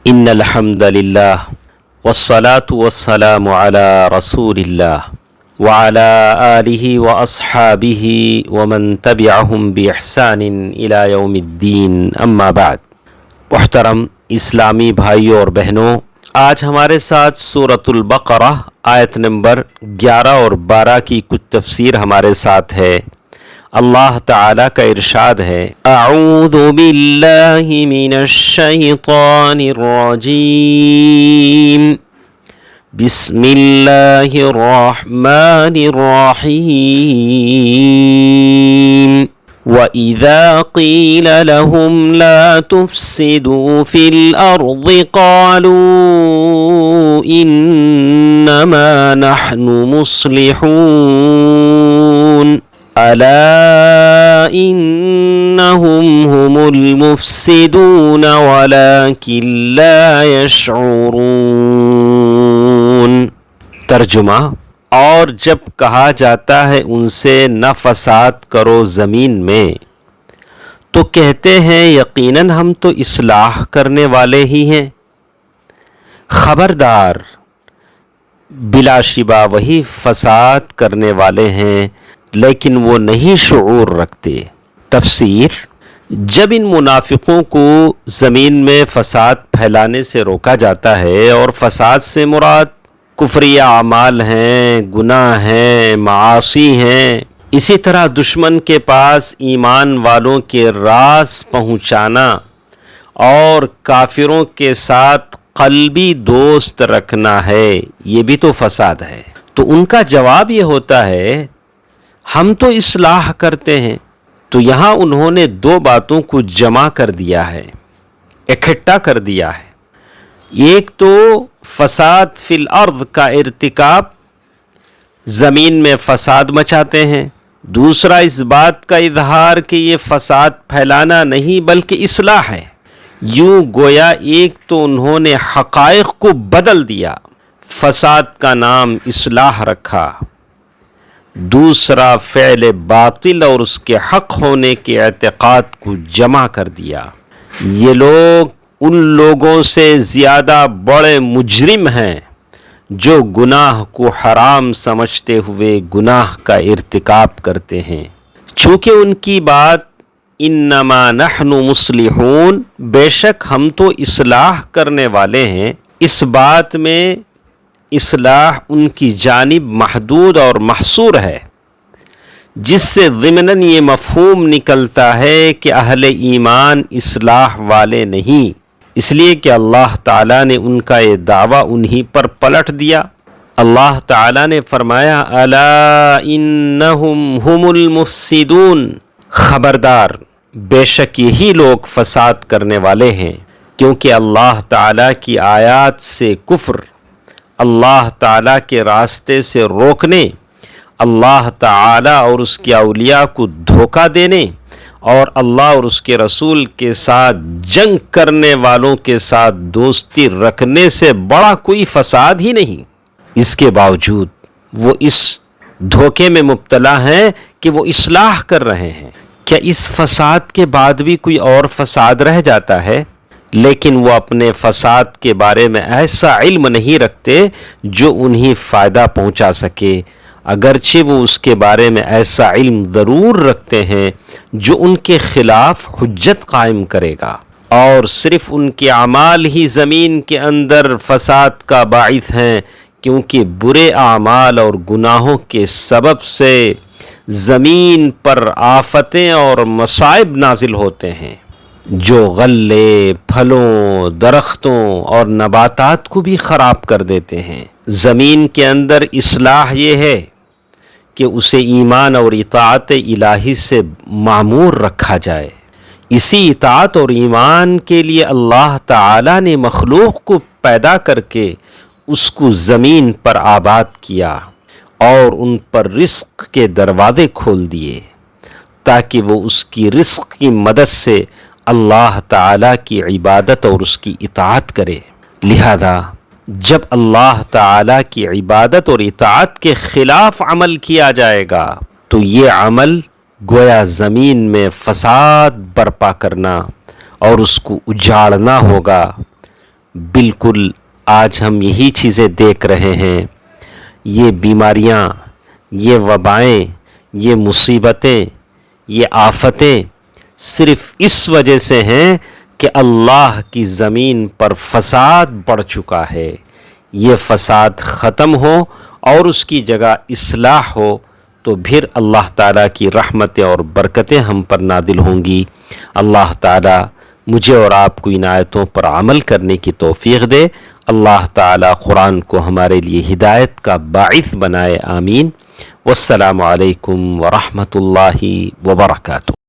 ان الحمد للہ والصلاة والسلام علی رسول اللہ وعلی آلہ واصحابہ ومن تبعہم بإحسان الی یوم الدین، اما بعد۔ محترم اسلامی بھائیوں اور بہنوں، آج ہمارے ساتھ سورۃ البقرہ آیت نمبر 11 اور 12 کی کچھ تفسیر ہمارے ساتھ ہے۔ اللہ تعالیٰ کا ارشاد ہے، اعوذ باللہ من الشیطان الرجیم، بسم اللہ الرحمن الرحیم۔ وَإِذَا قِيلَ لَهُمْ لَا تُفْسِدُوا فِي الْأَرْضِ قَالُوا إِنَّمَا نَحْنُ مُصْلِحُونَ أَلَا إِنَّهُمْ هُمُ الْمُفْسِدُونَ وَلَكِنْ لَا يَشْعُرُونَ۔ ترجمہ: اور جب کہا جاتا ہے ان سے نہ فساد کرو زمین میں، تو کہتے ہیں یقیناً ہم تو اصلاح کرنے والے ہی ہیں۔ خبردار، بلا شبہ وہی فساد کرنے والے ہیں، لیکن وہ نہیں شعور رکھتے۔ تفسیر: جب ان منافقوں کو زمین میں فساد پھیلانے سے روکا جاتا ہے، اور فساد سے مراد کفری اعمال ہیں، گناہ ہیں، معاصی ہیں، اسی طرح دشمن کے پاس ایمان والوں کے راز پہنچانا اور کافروں کے ساتھ قلبی دوست رکھنا ہے، یہ بھی تو فساد ہے۔ تو ان کا جواب یہ ہوتا ہے، ہم تو اصلاح کرتے ہیں۔ تو یہاں انہوں نے دو باتوں کو جمع کر دیا ہے، اکٹھا کر دیا ہے۔ ایک تو فساد فی الارض کا ارتکاب، زمین میں فساد مچاتے ہیں۔ دوسرا اس بات کا اظہار کہ یہ فساد پھیلانا نہیں بلکہ اصلاح ہے۔ یوں گویا ایک تو انہوں نے حقائق کو بدل دیا، فساد کا نام اصلاح رکھا، دوسرا فعل باطل اور اس کے حق ہونے کے اعتقاد کو جمع کر دیا۔ یہ لوگ ان لوگوں سے زیادہ بڑے مجرم ہیں جو گناہ کو حرام سمجھتے ہوئے گناہ کا ارتکاب کرتے ہیں۔ چونکہ ان کی بات انما نحن مصلحون، بے شک ہم تو اصلاح کرنے والے ہیں، اس بات میں اصلاح ان کی جانب محدود اور محصور ہے، جس سے ضمناً یہ مفہوم نکلتا ہے کہ اہل ایمان اصلاح والے نہیں، اس لیے کہ اللہ تعالیٰ نے ان کا یہ دعویٰ انہی پر پلٹ دیا۔ اللہ تعالیٰ نے فرمایا، الا انہم ہم المفسدون، خبردار، بے شک یہی لوگ فساد کرنے والے ہیں، کیونکہ اللہ تعالیٰ کی آیات سے کفر، اللہ تعالیٰ کے راستے سے روکنے، اللہ تعالیٰ اور اس کے اولیاء کو دھوکہ دینے، اور اللہ اور اس کے رسول کے ساتھ جنگ کرنے والوں کے ساتھ دوستی رکھنے سے بڑا کوئی فساد ہی نہیں۔ اس کے باوجود وہ اس دھوکے میں مبتلا ہیں کہ وہ اصلاح کر رہے ہیں۔ کیا اس فساد کے بعد بھی کوئی اور فساد رہ جاتا ہے؟ لیکن وہ اپنے فساد کے بارے میں ایسا علم نہیں رکھتے جو انہیں فائدہ پہنچا سکے، اگرچہ وہ اس کے بارے میں ایسا علم ضرور رکھتے ہیں جو ان کے خلاف حجت قائم کرے گا، اور صرف ان کے اعمال ہی زمین کے اندر فساد کا باعث ہیں، کیونکہ برے اعمال اور گناہوں کے سبب سے زمین پر آفتیں اور مصائب نازل ہوتے ہیں جو غلے، پھلوں، درختوں اور نباتات کو بھی خراب کر دیتے ہیں۔ زمین کے اندر اصلاح یہ ہے کہ اسے ایمان اور اطاعت الہی سے معمور رکھا جائے۔ اسی اطاعت اور ایمان کے لیے اللہ تعالیٰ نے مخلوق کو پیدا کر کے اس کو زمین پر آباد کیا اور ان پر رزق کے دروازے کھول دیے، تاکہ وہ اس کی رزق کی مدد سے اللہ تعالیٰ کی عبادت اور اس کی اطاعت کرے۔ لہذا جب اللہ تعالیٰ کی عبادت اور اطاعت کے خلاف عمل کیا جائے گا تو یہ عمل گویا زمین میں فساد برپا کرنا اور اس کو اجاڑنا ہوگا، بالکل آج ہم یہی چیزیں دیکھ رہے ہیں. یہ بیماریاں، یہ وبائیں، یہ مصیبتیں، یہ آفتیں صرف اس وجہ سے ہیں کہ اللہ کی زمین پر فساد بڑھ چکا ہے. یہ فساد ختم ہو اور اس کی جگہ اصلاح ہو تو پھر اللہ تعالیٰ کی رحمتیں اور برکتیں ہم پر نازل ہوں گی. اللہ تعالیٰ مجھے اور آپ کو ان آیتوں پر عمل کرنے کی توفیق دے. اللہ تعالیٰ قرآن کو ہمارے لیے ہدایت کا باعث بنائے. آمین. والسلام علیکم ورحمۃ اللہ وبرکاتہ.